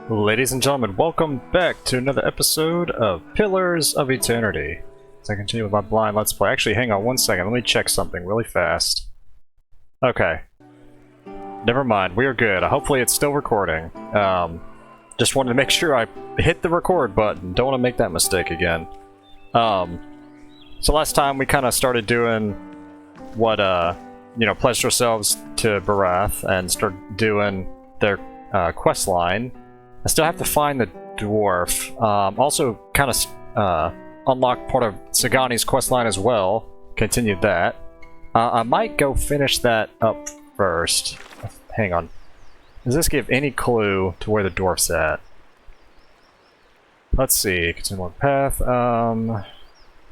Ladies and gentlemen, welcome back to another episode of Pillars of Eternity. As I continue with my blind Let's Play. Actually, hang on one second. Let me check something really fast. Okay. Never mind. We are good. Hopefully it's still recording. Just wanted to make sure I hit the record button. Don't want to make that mistake again. So last time we kind of started doing what, pledged ourselves to Barath and started doing their quest line. I still have to find the dwarf. Also kind of unlock part of Sagani's questline as well. Continued that. I might go finish that up first. Hang on. Does this give any clue to where the dwarf's at? Let's see. Continue along path.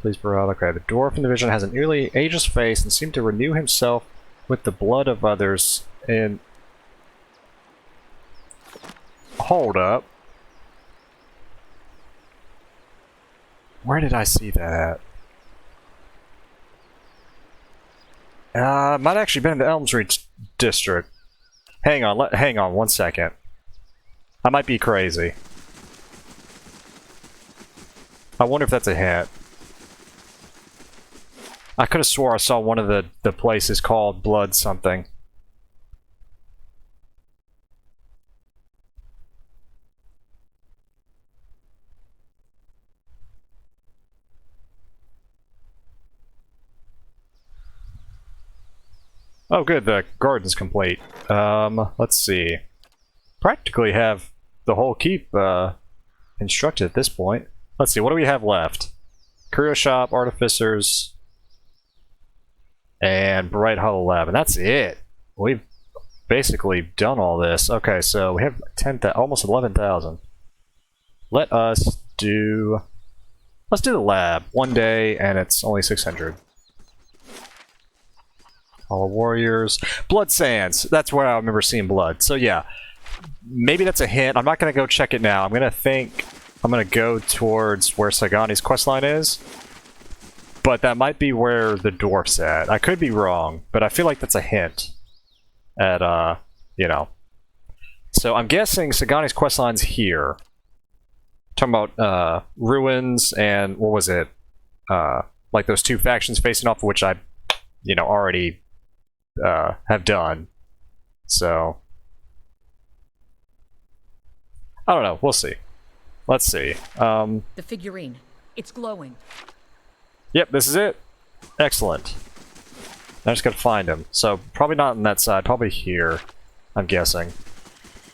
Please, bro. Okay, the dwarf in the vision has an eerily ageless face and seemed to renew himself with the blood of others in... Hold up. Where did I see that at? Might actually been in the Elmsreach district. Hang on 1 second. I might be crazy. I wonder if that's a hint. I could have swore I saw one of the places called Blood something. Oh good, the garden's complete. Let's see. Practically have the whole keep constructed at this point. Let's see, what do we have left? Curio Shop, Artificers, and Bright Hollow Lab, and that's it. We've basically done all this. Okay, so we have almost 11,000. Let's do the lab. 1 day, and it's only 600. All Warriors. Blood Sands. That's where I remember seeing blood. So yeah, maybe that's a hint. I'm not going to go check it now. I'm going to go towards where Sagani's questline is. But that might be where the dwarf's at. I could be wrong, but I feel like that's a hint at, So I'm guessing Sagani's questline's here. Talking about ruins and, what was it? Like those two factions facing off, which I, already have done. So I don't know. We'll see. Let's see. The figurine. It's glowing. Yep, this is it. Excellent. I just gotta find him. So probably not on that side. Probably here. I'm guessing.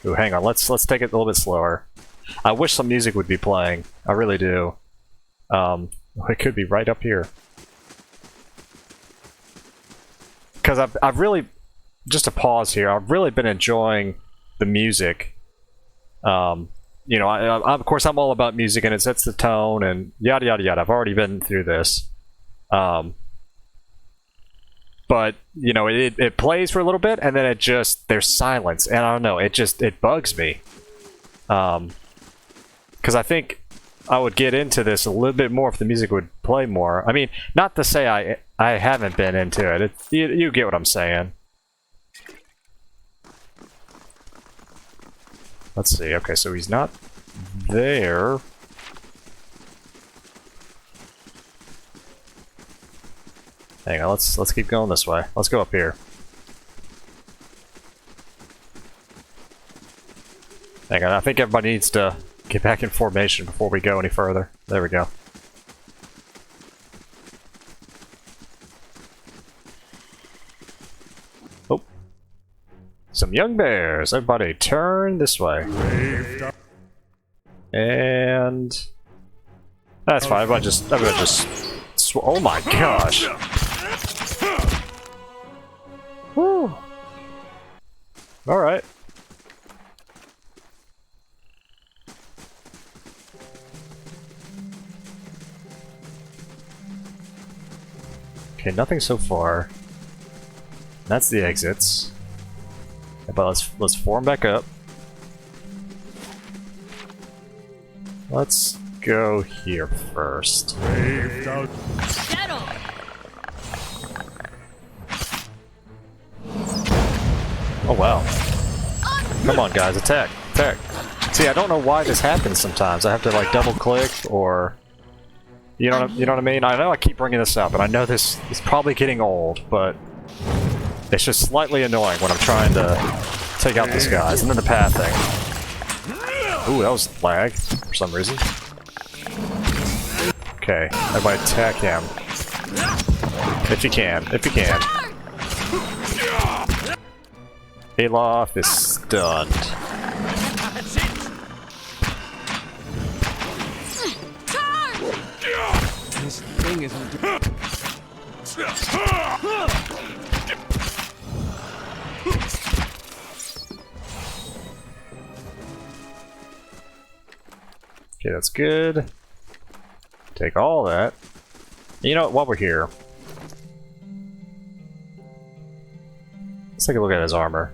Ooh, hang on. Let's take it a little bit slower. I wish some music would be playing. I really do. It could be right up here. Because I've really, just to pause here, I've really been enjoying the music. Of course I'm all about music and it sets the tone and yada yada yada. I've already been through this. But, it plays for a little bit and then there's silence. And I don't know, it bugs me. Because I think I would get into this a little bit more if the music would play more. I mean, not to say I haven't been into it. You get what I'm saying. Let's see. Okay, so he's not there. Hang on, let's keep going this way. Let's go up here. Hang on, I think everybody needs to get back in formation before we go any further. There we go. Oh. Some young bears. Everybody turn this way. And... that's fine. Everybody just... oh my gosh. Whew. Alright. Okay, nothing so far. That's the exits. But let's form back up. Let's go here first. Settle. Oh wow. Come on guys, attack! Attack! See, I don't know why this happens sometimes. I have to like double click or... You know what I mean? I know I keep bringing this up, and I know this is probably getting old, but it's just slightly annoying when I'm trying to take out these guys. And then the path thing. Ooh, that was lag for some reason. Okay, everybody attack him. If you can, if you can. Alof is stunned. This thing isn't. Okay, that's good. Take all that. You know what, while we're here, let's take a look at his armor.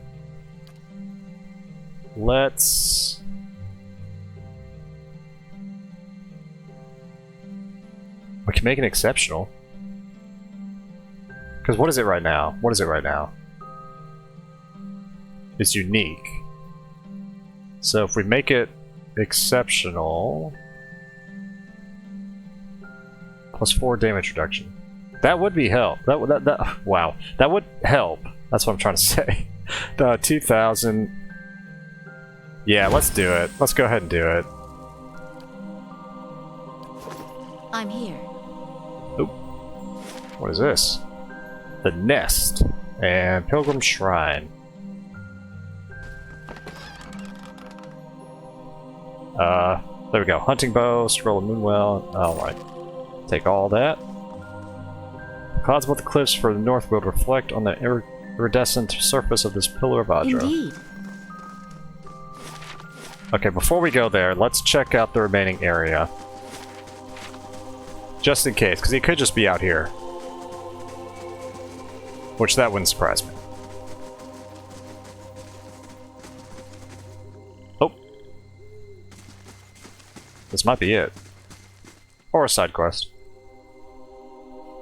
Let's... We can make it exceptional. Because what is it right now? What is it right now? It's unique. So if we make it exceptional... +4 damage reduction. That would be help. Wow. That would help. That's what I'm trying to say. 2,000. Yeah, let's do it. Let's go ahead and do it. I'm here. Oop. What is this? The Nest and Pilgrim Shrine. There we go. Hunting bow, scroll of Moonwell. Alright. Take all that. Clouds above the cliffs for the north will reflect on the iridescent surface of this pillar of Adra. Indeed. Okay, before we go there, let's check out the remaining area. Just in case, because he could just be out here. Which that wouldn't surprise me. Oh. This might be it. Or a side quest.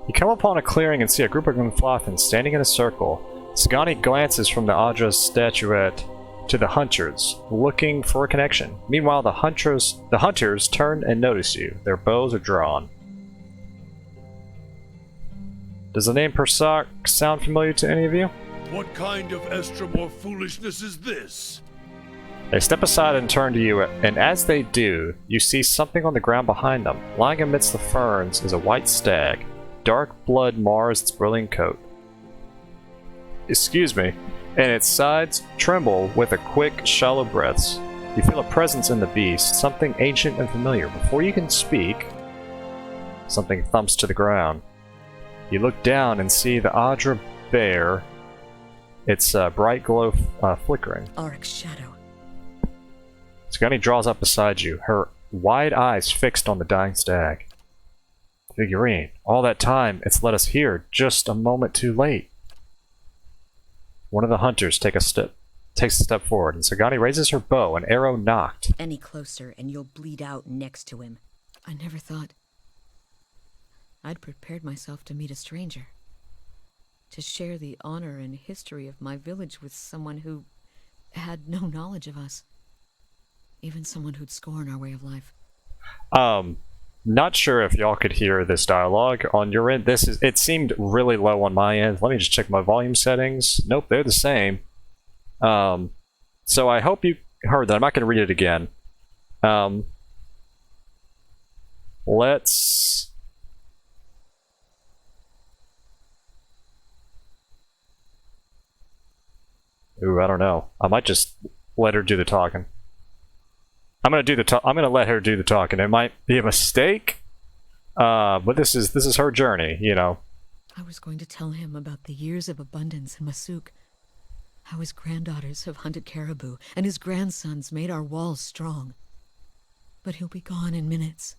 You come upon a clearing and see a group of Glenflothans standing in a circle. Sagani glances from the Adra's statuette to the hunters, looking for a connection. Meanwhile, the hunters turn and notice you. Their bows are drawn. Does the name Persak sound familiar to any of you? What kind of Estromorph foolishness is this? They step aside and turn to you, and as they do, you see something on the ground behind them. Lying amidst the ferns is a white stag. Dark blood mars its brilliant coat. Excuse me. And its sides tremble with a quick, shallow breaths. You feel a presence in the beast, something ancient and familiar. Before you can speak, something thumps to the ground. You look down and see the Adra bear, its bright glow flickering. Auric's shadow. Sagani draws up beside you, her wide eyes fixed on the dying stag. Figurine, all that time it's led us here, just a moment too late. One of the hunters takes a step forward, and Sagani raises her bow, an arrow knocked. Any closer and you'll bleed out next to him. I never thought I'd prepared myself to meet a stranger. To share the honor and history of my village with someone who had no knowledge of us. Even someone who'd scorn our way of life. Not sure if y'all could hear this dialogue on your end. It seemed really low on my end. Let me just check my volume settings. Nope, they're the same. So I hope you heard that. I'm not going to read it again. Let's... Ooh, I don't know. I might just let her do the talking. I'm gonna let her do the talking. It might be a mistake, but this is her journey, you know. I was going to tell him about the years of abundance in Masuk. How his granddaughters have hunted caribou, and his grandsons made our walls strong. But he'll be gone in minutes.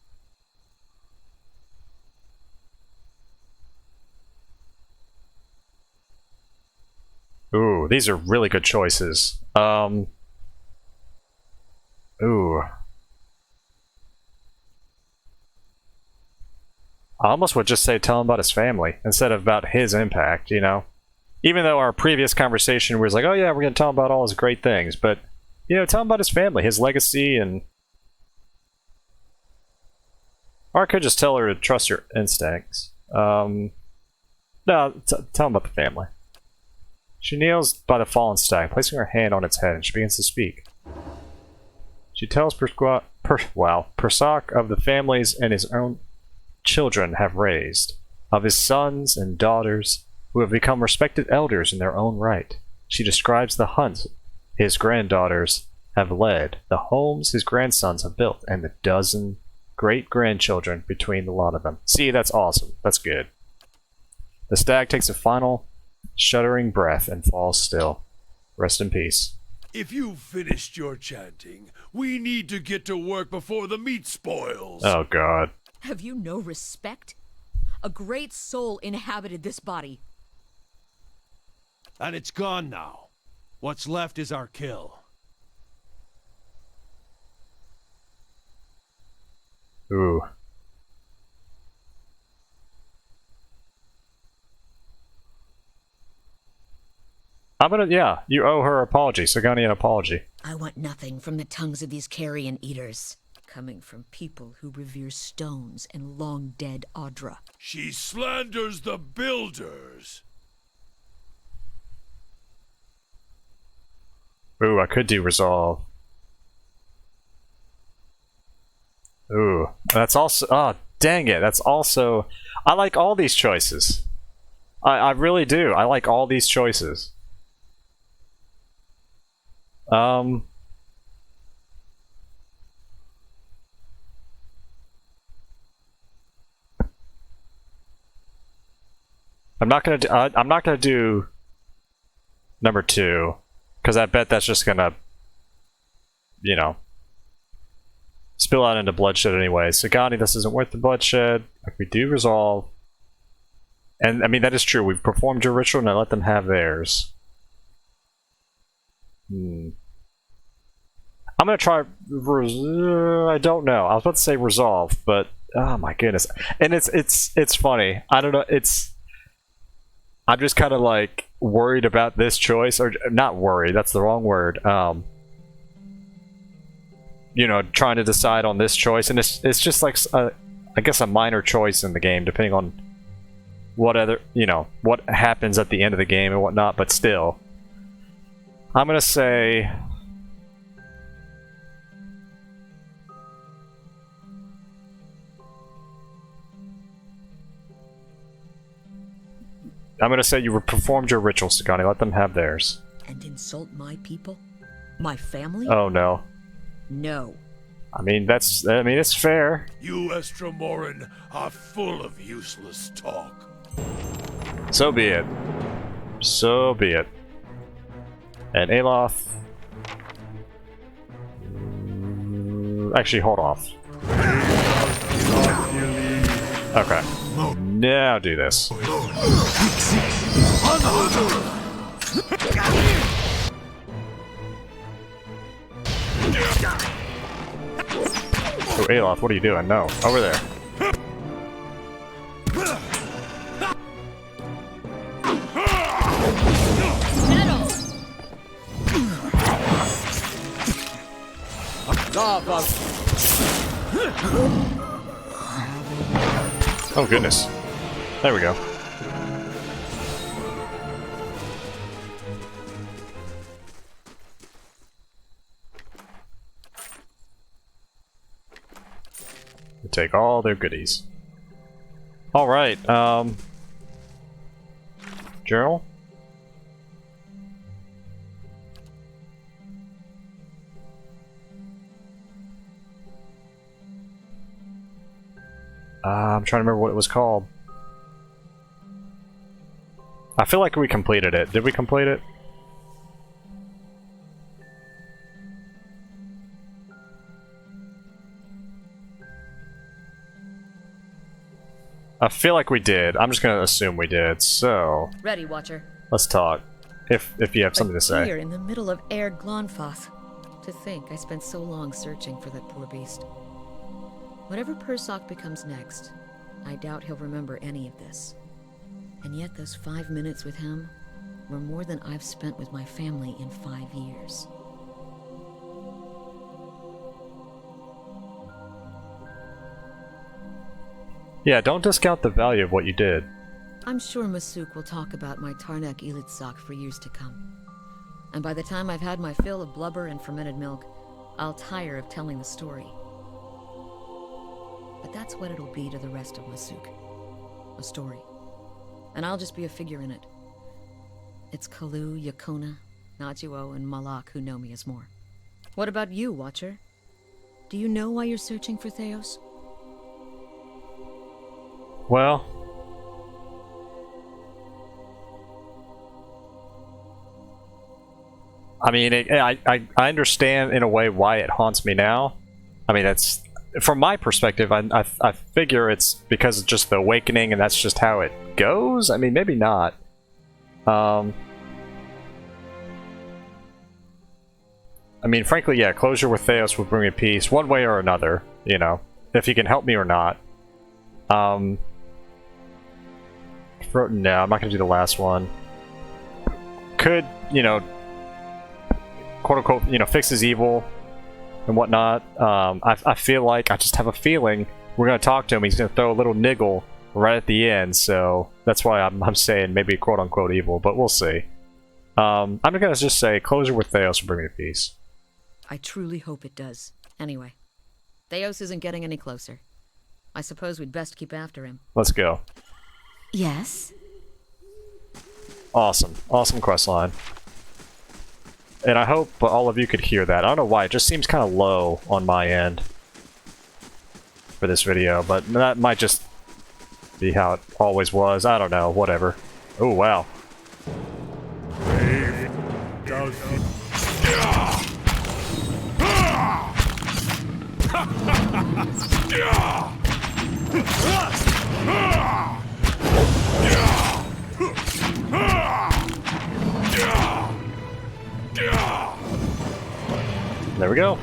Ooh, these are really good choices. Ooh. I almost would just say tell him about his family instead of about his impact, you know? Even though our previous conversation was like, oh yeah, we're going to tell him about all his great things, but You know, tell him about his family, his legacy, and... Or I could just tell her to trust your instincts. No, tell him about the family. She kneels by the fallen stag, placing her hand on its head, and she begins to speak. She tells Persak of the families and his own children have raised, of his sons and daughters who have become respected elders in their own right. She describes the hunts his granddaughters have led, the homes his grandsons have built, and the dozen great-grandchildren between the lot of them. See, that's awesome. That's good. The stag takes a final shuddering breath and falls still. Rest in peace. If you've finished your chanting, we need to get to work before the meat spoils. Oh, God. Have you no respect? A great soul inhabited this body. And it's gone now. What's left is our kill. Ooh. I'm gonna, yeah, you owe her an apology. Sagani an apology. I want nothing from the tongues of these carrion eaters, coming from people who revere stones and long-dead Audra. She slanders the builders. Ooh, I could do resolve. Ooh, that's also, oh, dang it, that's also, I like all these choices. I really do, I like all these choices. I'm not gonna do number 2, because I bet that's just gonna, you know, spill out into bloodshed anyway. Sagani, this isn't worth the bloodshed. If we do resolve, and I mean that is true. We've performed your ritual, now let them have theirs. I'm gonna try. I don't know. I was about to say resolve, but oh my goodness, and it's funny. I don't know. I'm just kind of like worried about this choice, or not worried. That's the wrong word. You know, trying to decide on this choice, and it's just like I guess a minor choice in the game, depending on what other, you know, what happens at the end of the game and whatnot. But still, I'm gonna say you performed your ritual, Sagani. Let them have theirs. And insult my people? My family? Oh no. No. I mean, it's fair. You Estromoran are full of useless talk. So be it. So be it. And Aloth. Actually, hold off. Okay. Now do this. Oh, Aloth, what are you doing? No, over there. Oh goodness. There we go. We take all their goodies. Alright, journal? I'm trying to remember what it was called. I feel like we completed it. Did we complete it? I feel like we did. I'm just gonna assume we did. So Ready, Watcher. let's talk. If you have something to say. Here in the middle of Air Glonfoth. To think I spent so long searching for that poor beast. Whatever Persak becomes next, I doubt he'll remember any of this. And yet those 5 minutes with him were more than I've spent with my family in 5 years. Yeah, don't discount the value of what you did. I'm sure Masuk will talk about my Tarnak Elitzak for years to come. And by the time I've had my fill of blubber and fermented milk, I'll tire of telling the story. But that's what it'll be to the rest of Masuk. A story. And I'll just be a figure in it. It's Kalu, Yakona, Najuo, and Malak who know me as more. What about you, Watcher? Do you know why you're searching for Theos? Well, I mean, I understand in a way why it haunts me now. I mean, that's from my perspective. I figure it's because of just the awakening, and that's just how it goes. I mean, maybe not. I mean, frankly, yeah, closure with Theos would bring me peace, one way or another. You know, if he can help me or not. No, I'm not gonna do the last one. Could, you know, quote unquote, you know, fix his evil and whatnot. I feel like, I just have a feeling we're gonna talk to him. He's gonna throw a little niggle right at the end, so that's why I'm saying maybe quote unquote evil, but we'll see. I'm gonna just say closure with Theos will bring me peace. I truly hope it does. Anyway, Theos isn't getting any closer. I suppose we'd best keep after him. Let's go. Yes? Awesome. Awesome questline. And I hope all of you could hear that. I don't know why, it just seems kind of low on my end for this video, but that might just be how it always was. I don't know, whatever. Oh, wow. There we go.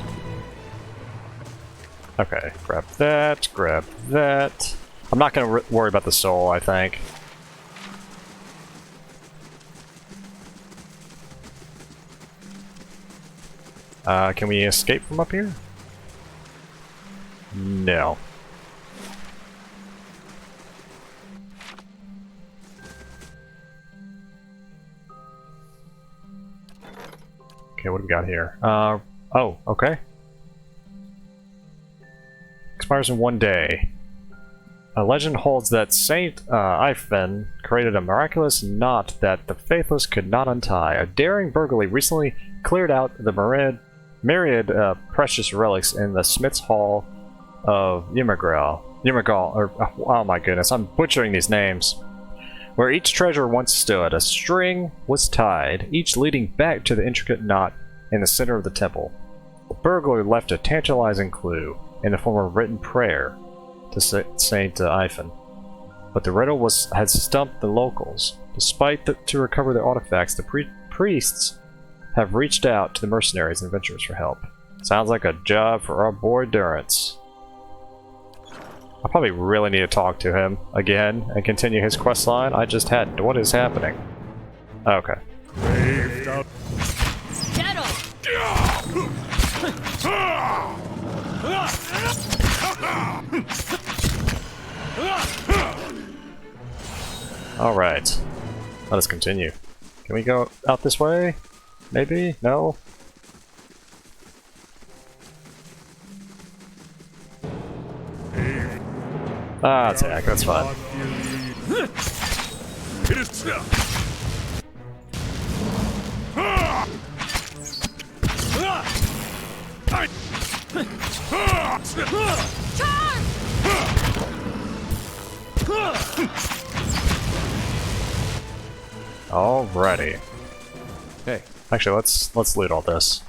Okay, grab that, grab that. I'm not going to worry about the soul, I think. Can we escape from up here? No. Okay, what do we got here? Oh, okay. Expires in 1 day. A legend holds that Saint Ifen created a miraculous knot that the faithless could not untie. A daring burglary recently cleared out the myriad precious relics in the Smith's Hall of Yimmergal, or oh my goodness, I'm butchering these names. Where each treasure once stood, a string was tied, each leading back to the intricate knot in the center of the temple. The burglar left a tantalizing clue in the form of a written prayer to Saint Ifen. But the riddle had stumped the locals. Despite to recover the artifacts, the priests have reached out to the mercenaries and adventurers for help. Sounds like a job for our boy Durrance. I probably really need to talk to him again and continue his quest line. I just hadn't. What is happening? Okay. Alright. Let us continue. Can we go out this way? Maybe? No? Ah, attack, that's fine. Alrighty. Hey. Actually, let's loot all this.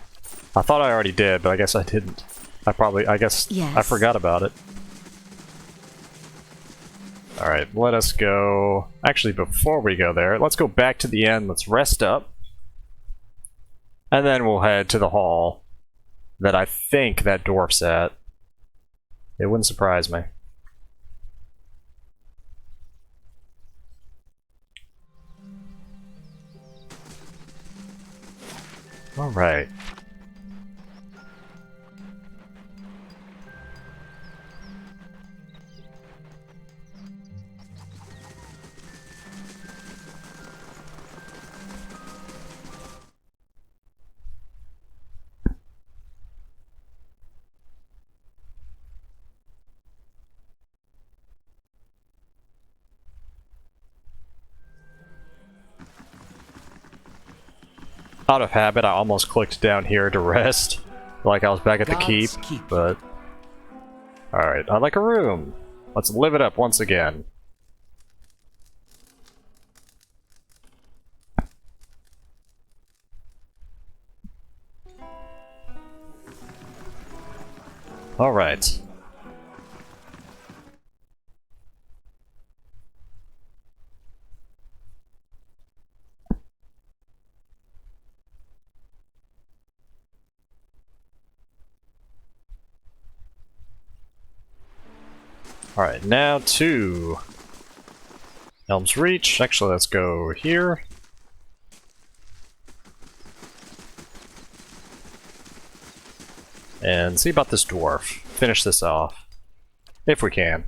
I thought I already did, but I guess I didn't. I guess Yes. I forgot about it. Alright, let us go... Actually, before we go there, let's go back to the end, let's rest up. And then we'll head to the hall that I think that dwarf's at. It wouldn't surprise me. Alright. Out of habit, I almost clicked down here to rest, like I was back at the keep, God's keep. but... Alright, I'd like a room. Let's live it up once again. Alright. Alright, now to Elm's Reach. Actually, let's go here. And see about this dwarf. Finish this off. If we can.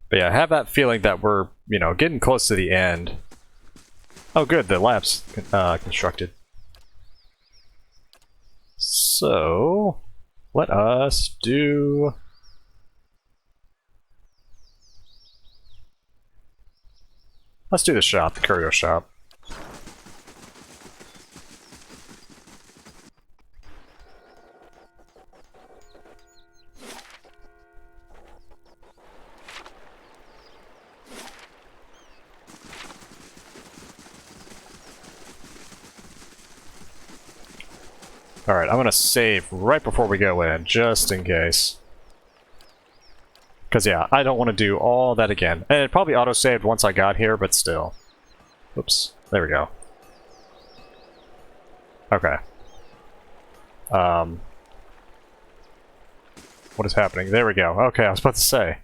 But yeah, I have that feeling that we're, you know, getting close to the end. Oh good, the lab's constructed. So, let us do... Let's do the shop, the curio shop. Alright, I'm gonna save right before we go in, just in case. Because yeah, I don't want to do all that again. And it probably auto-saved once I got here, but still. Oops, there we go. Okay. What is happening? There we go. Okay, I was about to say.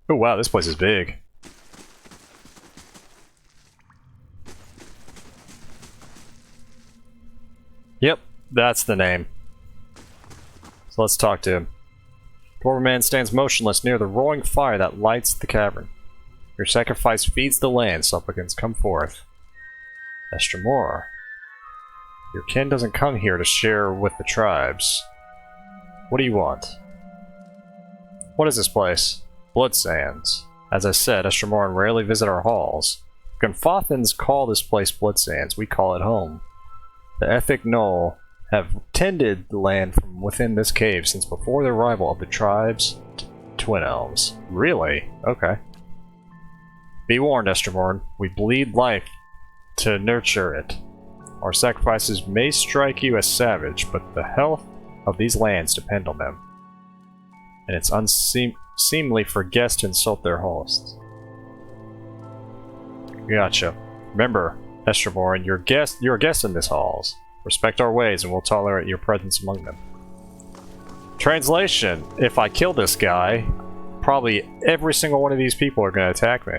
Oh wow, this place is big. Yep, that's the name. So let's talk to him. Dwarven man stands motionless near the roaring fire that lights the cavern. Your sacrifice feeds the land, supplicants, come forth. Estremor. Your kin doesn't come here to share with the tribes. What do you want? What is this place? Blood Sands. As I said, Estremor rarely visit our halls. Gunfothans call this place Blood Sands, we call it home. The Ethic Knoll have tended the land from within this cave since before the arrival of the tribe's Twin Elves. Really? Okay. Be warned, Estremor, we bleed life to nurture it. Our sacrifices may strike you as savage, but the health of these lands depend on them. And it's unseemly for guests to insult their hosts. Gotcha. Remember, Estremor, you're a guest in this halls. Respect our ways and we'll tolerate your presence among them. Translation: if I kill this guy, probably every single one of these people are going to attack me.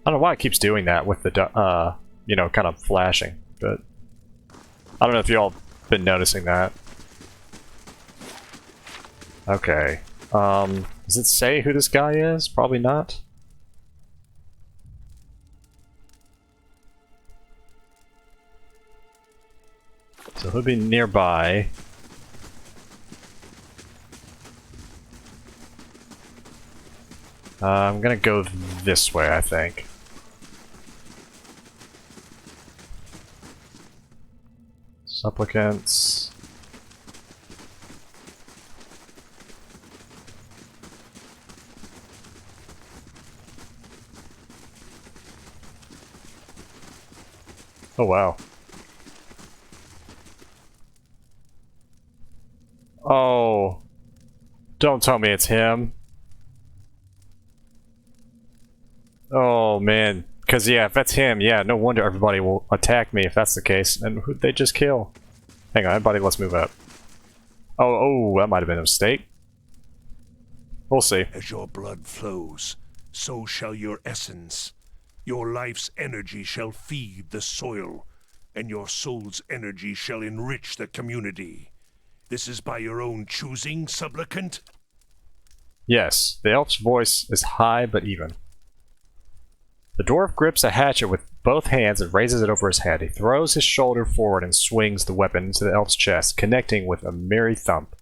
I don't know why it keeps doing that with the, you know, kind of flashing, but I don't know if y'all been noticing that. Okay. Does it say who this guy is? Probably not. So he'll be nearby. I'm gonna go this way, I think. Supplicants. Oh wow. Oh. Don't tell me it's him. Oh man. Because yeah, if that's him, yeah, no wonder everybody will attack me if that's the case. And who'd they just kill? Hang on, everybody, let's move up. Oh, that might have been a mistake. We'll see. As your blood flows, so shall your essence. Your life's energy shall feed the soil. and your soul's energy shall enrich the community. This is by your own choosing, supplicant? Yes, the elf's voice is high but even. The dwarf grips a hatchet with both hands and raises it over his head. He throws his shoulder forward and swings the weapon into the elf's chest, connecting with a merry thump.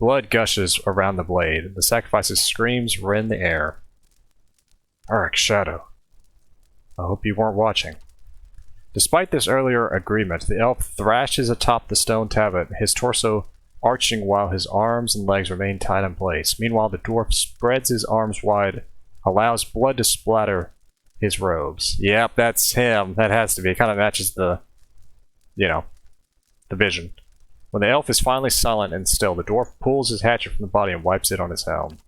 Blood gushes around the blade. The sacrifice's screams rend the air. Ark Shadow. I hope you weren't watching. Despite this earlier agreement, the elf thrashes atop the stone tablet, his torso arching while his arms and legs remain tied in place. Meanwhile, the dwarf spreads his arms wide, allows blood to splatter his robes. Yep, that's him. That has to be. It kind of matches the, the vision. When the elf is finally silent and still, the dwarf pulls his hatchet from the body and wipes it on his helm.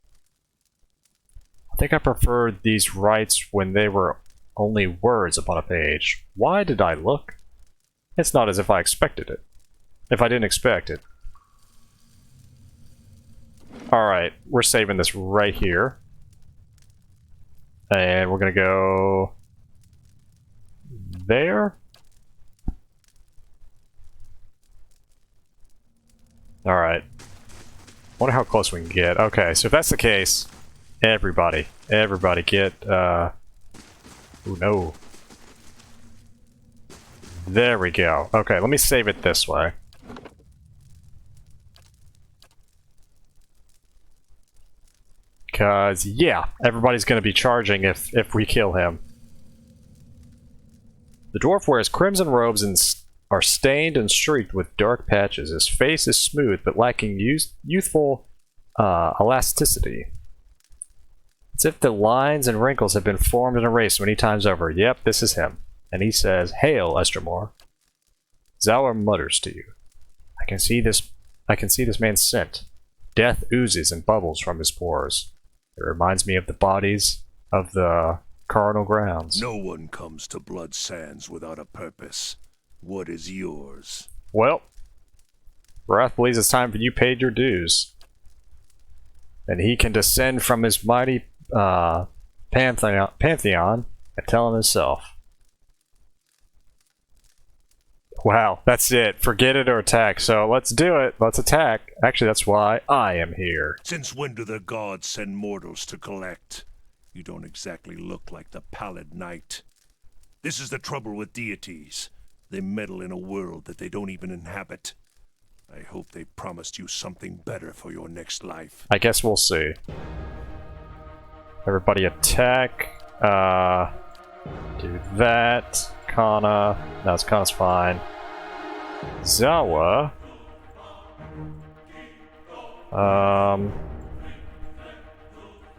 I think I preferred these rites when they were only words upon a page. Why did I look? It's not as if I expected it. If I didn't expect it. Alright, we're saving this right here. And we're gonna go there. Alright. Wonder how close we can get. Okay, so if that's the case, everybody get, oh no. There we go. Okay, let me save it this way. Because, yeah, everybody's going to be charging if we kill him. The dwarf wears crimson robes and are stained and streaked with dark patches. His face is smooth but lacking youthful elasticity. It's as if the lines and wrinkles have been formed and erased many times over. Yep, this is him. And he says, "Hail, Estramor." Zauer mutters to you. I can see this man's scent. Death oozes and bubbles from his pores. It reminds me of the bodies of the carnal grounds. No one comes to Blood Sands without a purpose. What is yours? Well, Wrath believes it's time for you paid your dues. And he can descend from his mighty pantheon and tell him himself. Wow, that's it. Forget it or attack. So let's do it. Let's attack. Actually, that's why I am here. Since when do the gods send mortals to collect? You don't exactly look like the Pallid Knight. This is the trouble with deities. They meddle in a world that they don't even inhabit. I hope they promised you something better for your next life. I guess we'll see. Everybody attack. Do that. Kana. No, Kana's fine. Zawa.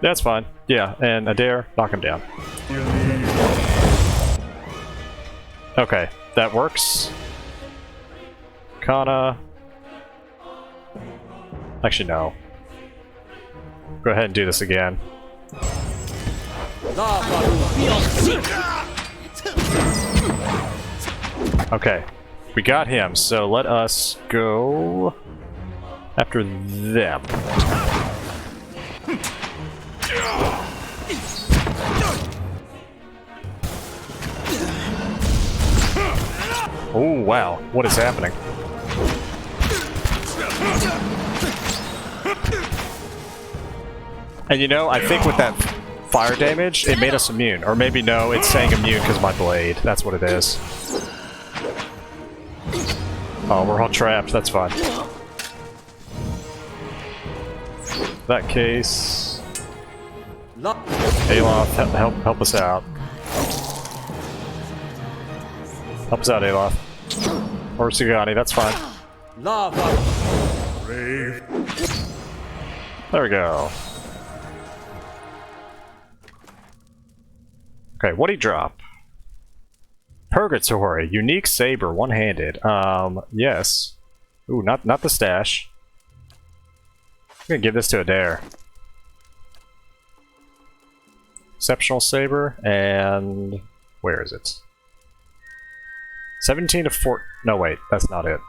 That's fine. Yeah, and Adair, knock him down. Okay, that works. Kana. Actually, no. Go ahead and do this again. Okay, we got him, so let us go after them. Oh wow, what is happening? And you know, I think with that fire damage, it made us immune. Or maybe no, it's saying immune because of my blade. That's what it is. Oh, we're all trapped. That's fine. In that case... Aloth, help us out. Help us out, Aloth. Or Sagani, that's fine. There we go. Okay, what'd he drop? Purgatory, unique saber, one-handed. Yes. Ooh, not the stash. I'm gonna give this to Adair. Exceptional saber, and where is it? 17 to 4. No, wait, that's not it.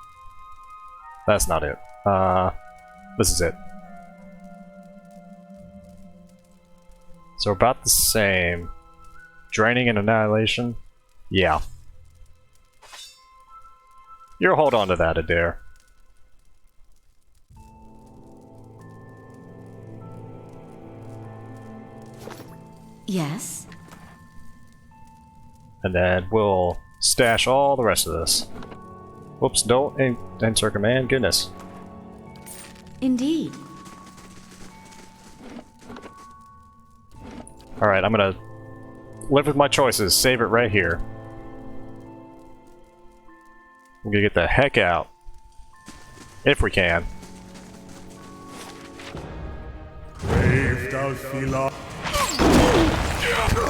That's not it. This is it. So about the same. Draining and annihilation? Yeah. You'll hold on to that, Adair. Yes? And then we'll stash all the rest of this. Whoops, don't enter command, goodness. Indeed. Alright, I'm gonna live with my choices, save it right here. I'm gonna get the heck out. If we can.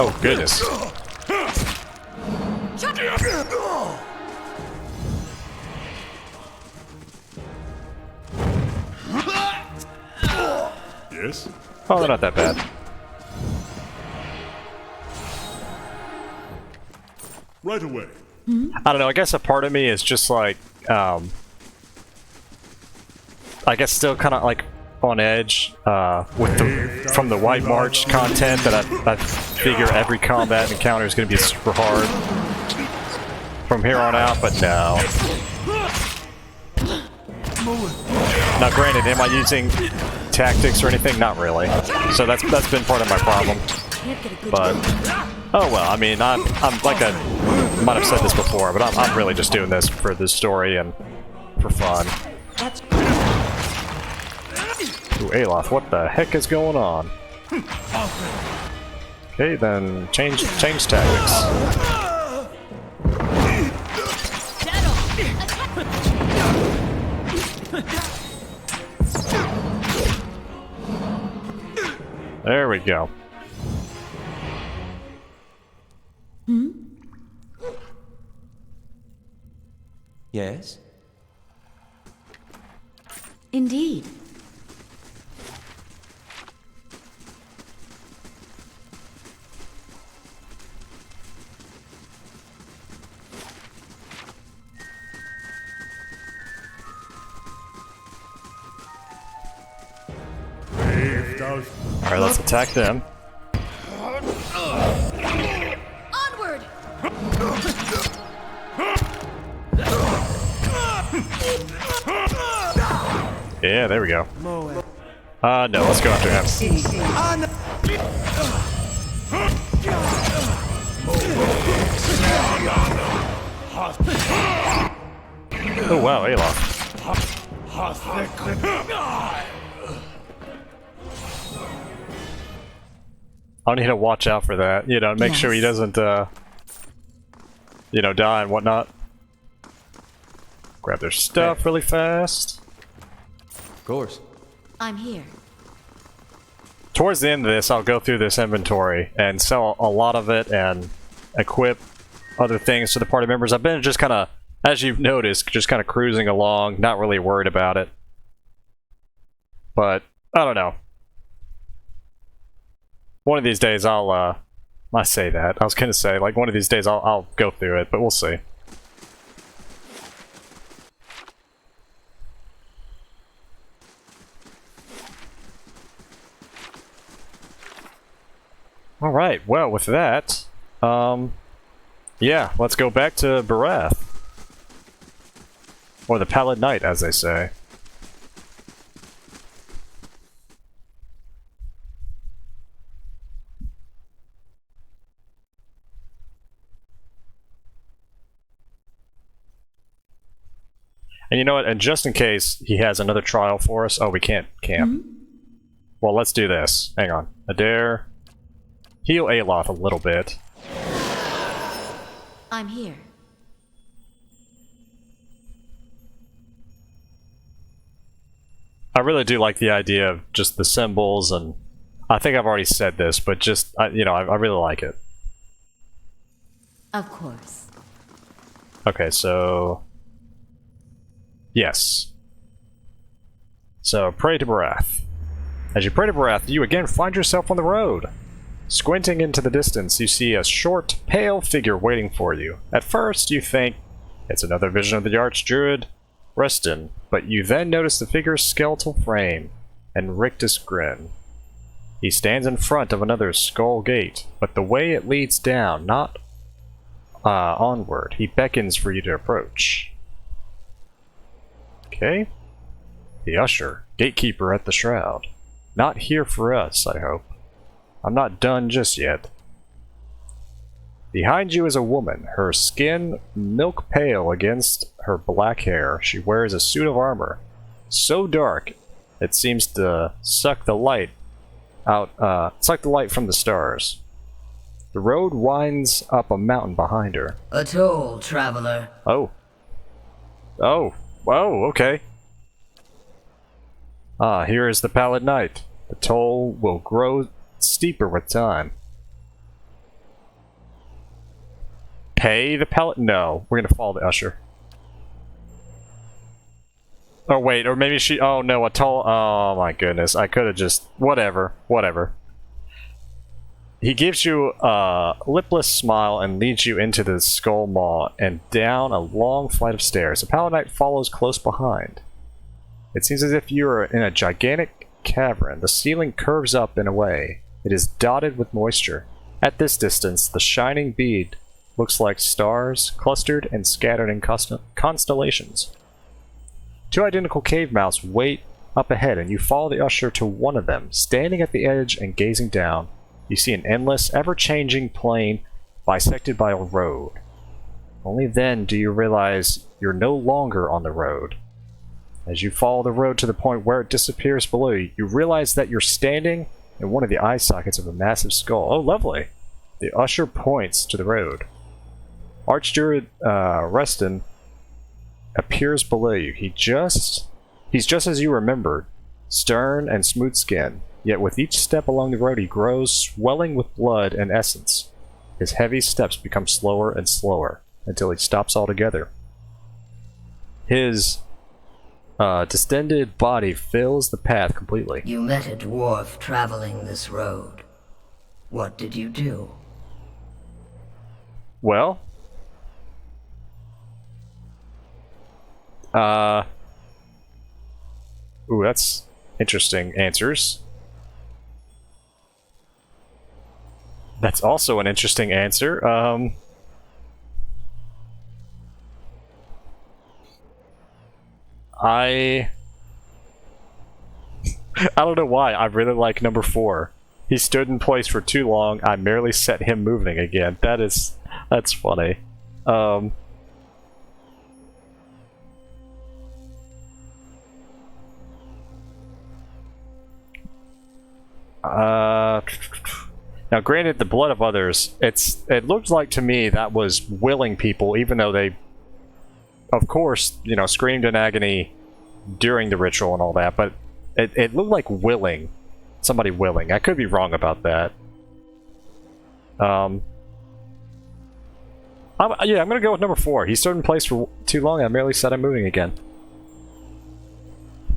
Oh, goodness. Yes? Oh, they're not that bad. Right away. I don't know, I guess a part of me is just like, I guess still kind of like on edge with the from the White March content that I figure every combat encounter is going to be super hard from here on out, but no. Now granted, am I using tactics or anything? Not really. So that's been part of my problem. But oh well, I mean, I'm like I might have said this before, but I'm really just doing this for the story and for fun. Ooh, Aloth, what the heck is going on? Okay, then change tactics. There we go. Yes? Indeed. Alright, let's attack them. Onward! Yeah, there we go. No, let's go after him. Oh wow, Aloth. I need to watch out for that, you know, make sure he doesn't, you know, die and whatnot. Grab their stuff really fast. Of course. I'm here. Towards the end of this, I'll go through this inventory and sell a lot of it and equip other things to the party members. I've been just kind of, as you've noticed, just kind of cruising along, not really worried about it. But, I don't know. One of these days I say that. I was gonna say, like, one of these days I'll go through it, but we'll see. Alright, well, with that, yeah, let's go back to Barath. Or the Pallid Knight, as they say. And you know what, and just in case he has another trial for us... Oh, we can't camp. Well, let's do this. Hang on. Adair. Heal Aloth a little bit. I'm here. I really do like the idea of just the symbols, and I think I've already said this, but just, you know, I really like it. Of course. Okay, so... Yes. So, pray to Barath. As you pray to Barath, you again find yourself on the road. Squinting into the distance, you see a short, pale figure waiting for you. At first, you think it's another vision of the Archdruid, Reston, but you then notice the figure's skeletal frame and rictus grin. He stands in front of another skull gate, but the way it leads down, not onward. He beckons for you to approach. Okay. The Usher, gatekeeper at the Shroud. Not here for us, I hope. I'm not done just yet. Behind you is a woman, her skin milk pale against her black hair. She wears a suit of armor, so dark it seems to suck the light from the stars. The road winds up a mountain behind her. A toll, traveler. Oh. Oh. Whoa, okay. Ah, here is the Pallid Knight. The toll will grow steeper with time. Pay the Pallid? No, we're gonna follow the Usher. Oh wait, or maybe she. Oh no, a toll. Oh my goodness, I could have just. Whatever, whatever. He gives you a lipless smile and leads you into the skull maw and down a long flight of stairs. The Pallid Knight follows close behind. It seems as if you are in a gigantic cavern. The ceiling curves up in a way. It is dotted with moisture. At this distance, the shining bead looks like stars, clustered and scattered in constellations. Two identical cave mouths wait up ahead, and you follow the Usher to one of them. Standing at the edge and gazing down, you see an endless, ever-changing plain bisected by a road. Only then do you realize you're no longer on the road. As you follow the road to the point where it disappears below you, you realize that you're standing in one of the eye sockets of a massive skull. Oh, lovely! The Usher points to the road. Archdruid Reston appears below you. He's just as you remembered, stern and smooth-skinned. Yet with each step along the road he grows, swelling with blood and essence. His heavy steps become slower and slower, until he stops altogether. His distended body fills the path completely. You met a dwarf traveling this road. What did you do? Well, ooh, that's interesting answers. That's also an interesting answer. I don't know why. I really like number 4. He stood in place for too long. I merely set him moving again. That's funny. Now, granted, the blood of others, it looked like to me that was willing people, even though they, of course, you know, screamed in agony during the ritual and all that, but it looked like willing. Somebody willing. I could be wrong about that. I'm gonna go with number 4. He stood in place for too long, I merely set him moving again.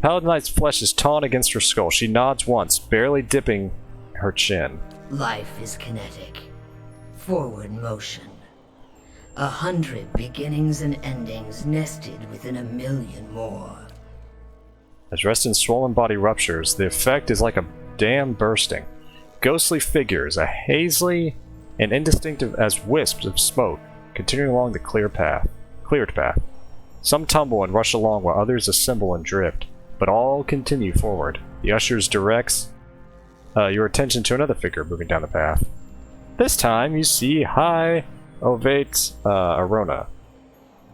Pallid Knight's flesh is taut against her skull. She nods once, barely dipping her chin. Life is kinetic. Forward motion. 100 beginnings and endings nested within 1,000,000 more. As Reston's swollen body ruptures, the effect is like a dam bursting. Ghostly figures, a hazy and indistinct as wisps of smoke, continuing along the cleared path. Some tumble and rush along while others assemble and drift, but all continue forward. The Ushers directs your attention to another figure moving down the path. This time you see High Ovate Arona.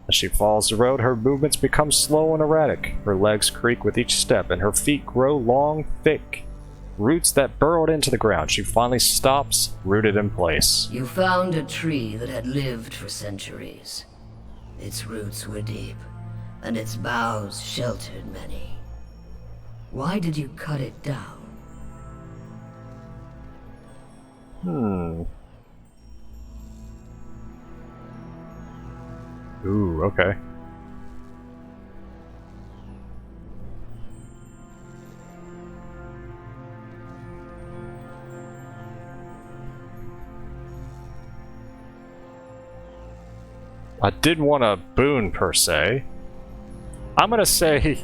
As she follows the road, her movements become slow and erratic. Her legs creak with each step, and her feet grow long, thick roots that burrowed into the ground. She finally stops, rooted in place. You found a tree that had lived for centuries. Its roots were deep, and its boughs sheltered many. Why did you cut it down? Ooh, okay. I didn't want a boon, per se. I'm gonna say...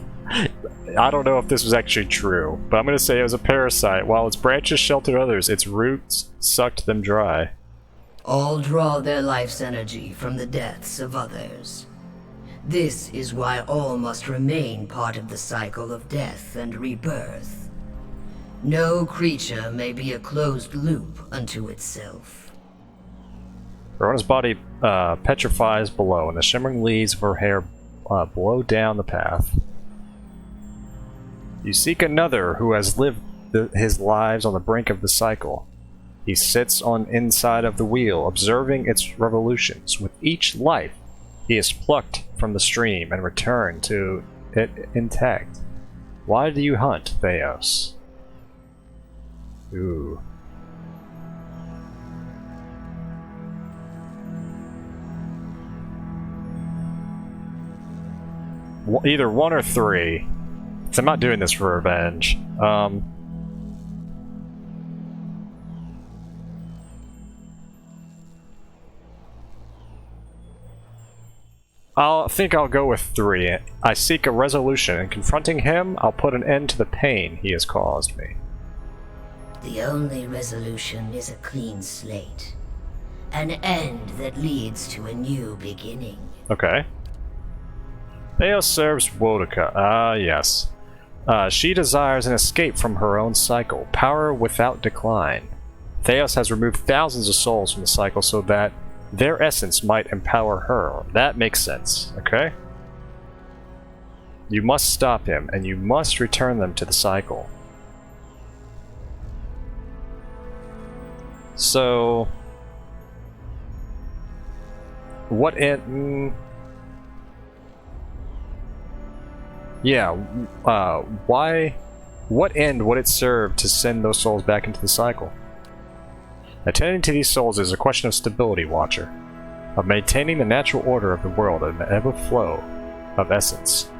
I don't know if this was actually true, but I'm gonna say it was a parasite. While its branches sheltered others, its roots sucked them dry. All draw their life's energy from the deaths of others. This is why all must remain part of the cycle of death and rebirth. No creature may be a closed loop unto itself. Verona's body petrifies below, and the shimmering leaves of her hair blow down the path. You seek another who has lived his lives on the brink of the cycle. He sits on inside of the wheel, observing its revolutions. With each life, he is plucked from the stream and returned to it intact. Why do you hunt, Theos? Ooh. Either 1 or 3. So I'm not doing this for revenge. I think I'll go with 3. I seek a resolution, and confronting him, I'll put an end to the pain he has caused me. The only resolution is a clean slate. An end that leads to a new beginning. Okay. Theos serves Woedica. Ah, yes. She desires an escape from her own cycle, power without decline. Theos has removed thousands of souls from the cycle so that their essence might empower her. That makes sense, okay? You must stop him, and you must return them to the cycle. So... what end... yeah, why... what end would it serve to send those souls back into the cycle? Attending to these souls is a question of stability, Watcher. Of maintaining the natural order of the world and the ebb and flow of essence.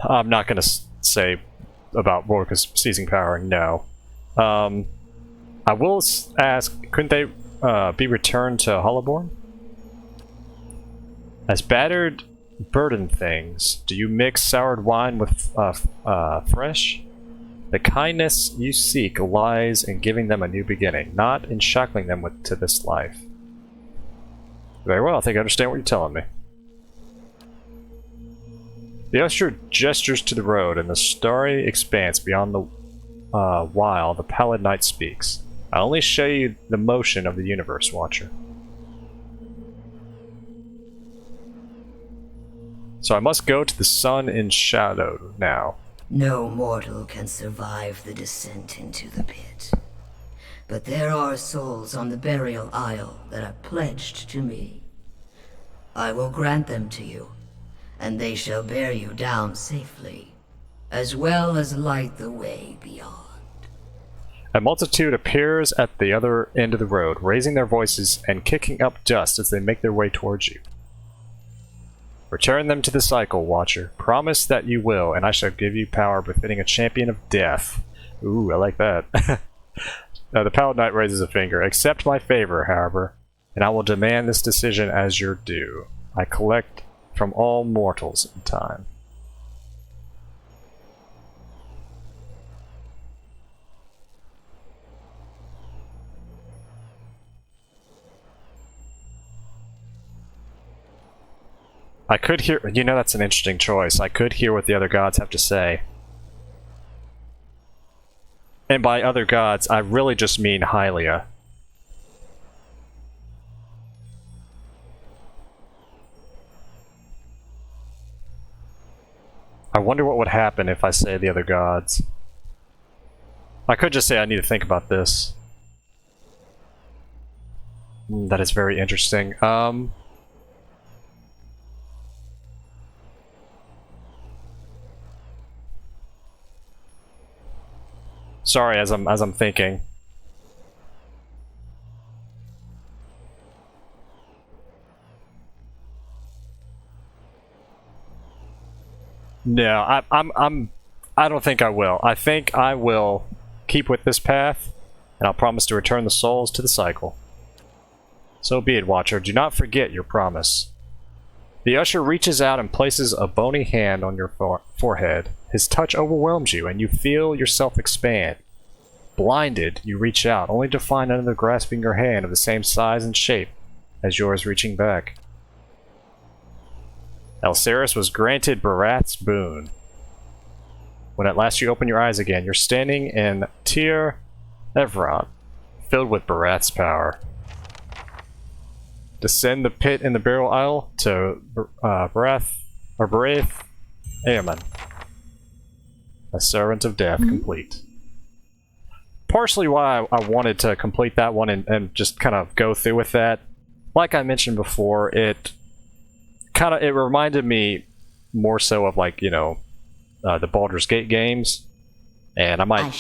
I'm not going to say about Woedica's seizing power, no. I will ask, couldn't they be returned to Hollowborn? As battered, burdened things, do you mix soured wine with fresh? The kindness you seek lies in giving them a new beginning, not in shackling them to this life. Very well, I think I understand what you're telling me. The usher gestures to the road, and the starry expanse beyond the while the pallid night speaks. I only show you the motion of the universe, Watcher. So I must go to the sun in shadow now. No mortal can survive the descent into the pit. But there are souls on the burial isle that are pledged to me. I will grant them to you, and they shall bear you down safely, as well as light the way beyond. A multitude appears at the other end of the road, raising their voices and kicking up dust as they make their way towards you. Return them to the cycle, Watcher. Promise that you will, and I shall give you power befitting a champion of death. Ooh, I like that. The Pallid Knight raises a finger. Accept my favor, however, and I will demand this decision as your due. I collect from all mortals in time. I could hear, you know, that's an interesting choice. I could hear what the other gods have to say. And by other gods, I really just mean Hylia. I wonder what would happen if I say the other gods. I could just say I need to think about this. That is very interesting. Sorry, as I'm thinking. No, I don't think I will. I think I will keep with this path, and I'll promise to return the souls to the cycle. So be it, Watcher. Do not forget your promise. The usher reaches out and places a bony hand on your forehead. His touch overwhelms you, and you feel yourself expand. Blinded, you reach out, only to find another grasping your hand of the same size and shape as yours reaching back. Elsaris was granted Barath's boon. When at last you open your eyes again, you're standing in Tir Evron, filled with Barath's power. Descend the pit in the burial isle to Barath Eamon, a servant of death, complete. Partially why I wanted to complete that one and just kind of go through with that. Like I mentioned before, it reminded me more so of, like, you know, the Baldur's Gate games, and I might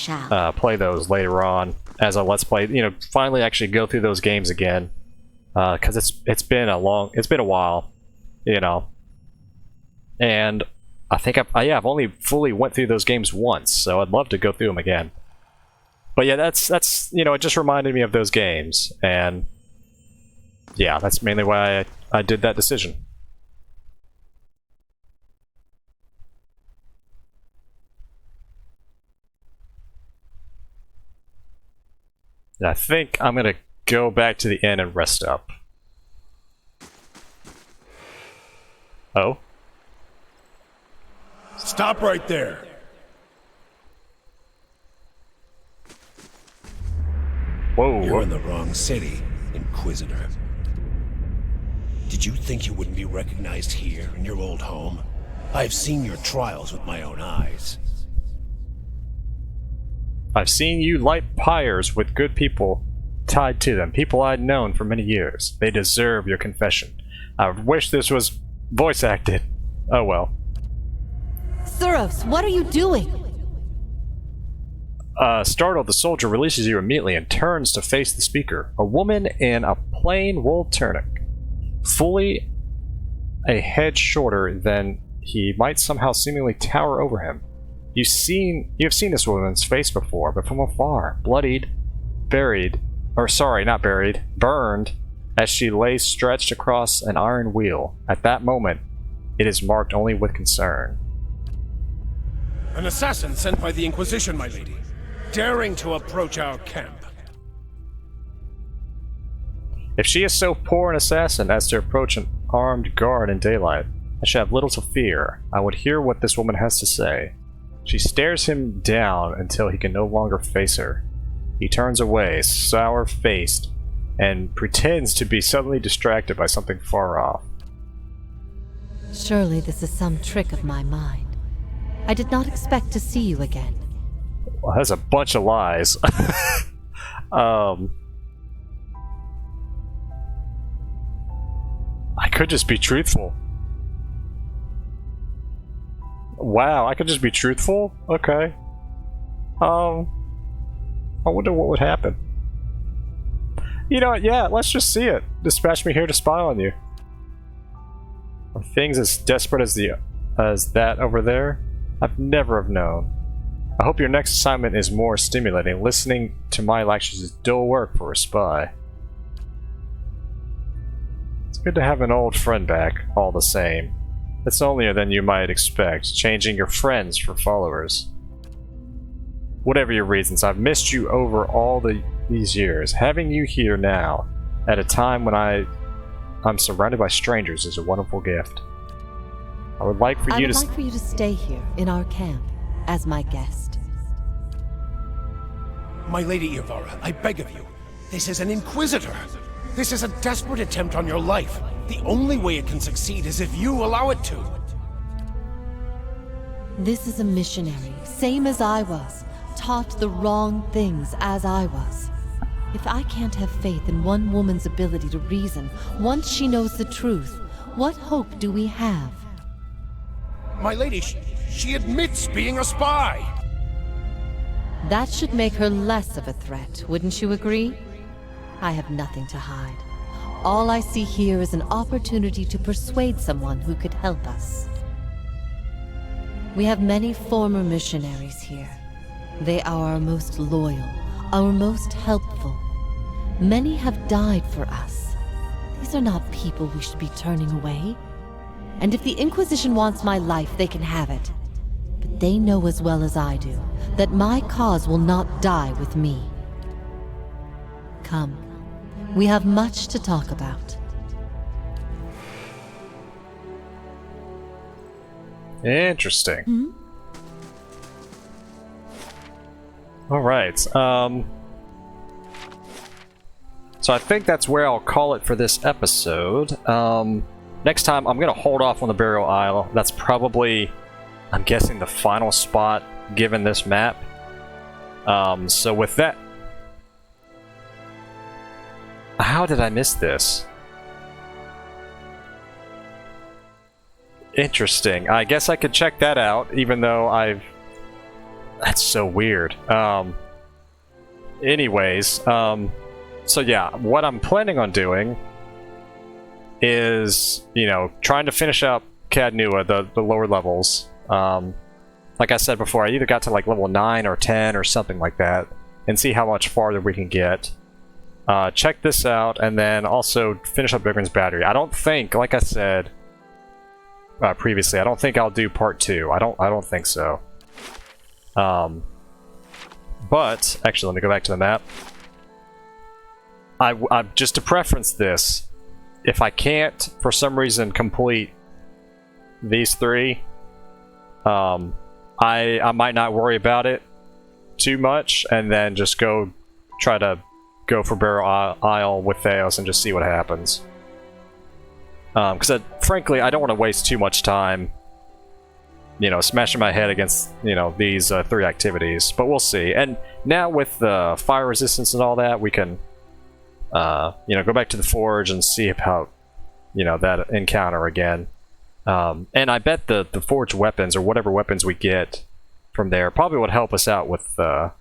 play those later on as a Let's Play. You know, finally actually go through those games again, because it's been a while, you know, and I think I've only fully went through those games once, so I'd love to go through them again. But yeah, that's you know, it just reminded me of those games, and yeah, that's mainly why I did that decision. And I think I'm gonna go back to the inn and rest up. Oh? Stop right there. Whoa. You're in the wrong city, Inquisitor. Did you think you wouldn't be recognized here in your old home? I've seen your trials with my own eyes. I've seen you light pyres with good people tied to them, people I'd known for many years. They deserve your confession. I wish this was voice acted. Oh well. Thuros, what are you doing? Startled, the soldier releases you immediately and turns to face the speaker. A woman in a plain wool tunic, fully a head shorter than he might somehow seemingly tower over him. You have seen this woman's face before, but from afar, bloodied, burned, as she lays stretched across an iron wheel. At that moment, it is marked only with concern. An assassin sent by the Inquisition, my lady, daring to approach our camp. If she is so poor an assassin as to approach an armed guard in daylight, I should have little to fear. I would hear what this woman has to say. She stares him down until he can no longer face her. He turns away, sour-faced, and pretends to be suddenly distracted by something far off. Surely this is some trick of my mind. I did not expect to see you again. Well, that's a bunch of lies. I could just be truthful. Wow, I could just be truthful? Okay. I wonder what would happen. You know what, yeah, let's just see it. Dispatch me here to spy on you. Are things as desperate as that over there? I've never have known. I hope your next assignment is more stimulating. Listening to my lectures is dull work for a spy. It's good to have an old friend back, all the same. It's lonelier than you might expect, changing your friends for followers. Whatever your reasons, I've missed you over all these years. Having you here now, at a time when I'm surrounded by strangers, is a wonderful gift. I would like for you to stay here in our camp as my guest. My lady Ivara, I beg of you. This is an Inquisitor. This is a desperate attempt on your life. The only way it can succeed is if you allow it to. This is a missionary, same as I was, taught the wrong things as I was. If I can't have faith in one woman's ability to reason once she knows the truth, what hope do we have? My lady, she admits being a spy. That should make her less of a threat, wouldn't you agree? I have nothing to hide. All I see here is an opportunity to persuade someone who could help us. We have many former missionaries here. They are our most loyal, our most helpful. Many have died for us. These are not people we should be turning away. And if the Inquisition wants my life, they can have it. But they know as well as I do that my cause will not die with me. Come, we have much to talk about. Interesting. Alright, so I think that's where I'll call it for this episode. Next time, I'm going to hold off on the Burial Isle. That's probably, I'm guessing, the final spot given this map. So with that... How did I miss this? Interesting. I guess I could check that out, even though I've... That's so weird. Anyways, so yeah, what I'm planning on doing is, you know, trying to finish up Cadnua, the lower levels. Like I said before, I either got to like level 9 or 10 or something like that, and see how much farther we can get. Check this out, and then also finish up Bigren's Battery. I don't think, like I said previously, I don't think I'll do part 2. I don't think so. But actually, let me go back to the map. I just to preference this, if I can't for some reason complete these 3, I might not worry about it too much, and then just try to go for Burial Isle with Theos and just see what happens. Because frankly, I don't want to waste too much time, you know, smashing my head against, you know, these 3 activities. But we'll see. And now with the fire resistance and all that, we can, you know, go back to the forge and see about, you know, that encounter again. And I bet the forge weapons, or whatever weapons we get from there, probably would help us out with the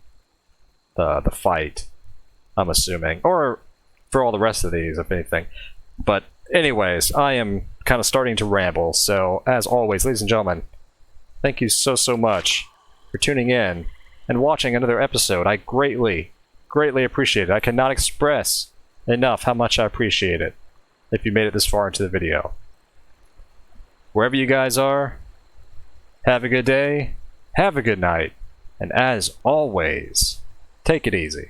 fight, I'm assuming. Or for all the rest of these, if anything. But anyways, I am kind of starting to ramble. So, as always, ladies and gentlemen, thank you so much for tuning in and watching another episode. I greatly appreciate it. I cannot express enough how much I appreciate it if you made it this far into the video. Wherever you guys are, have a good day, have a good night, and as always, take it easy.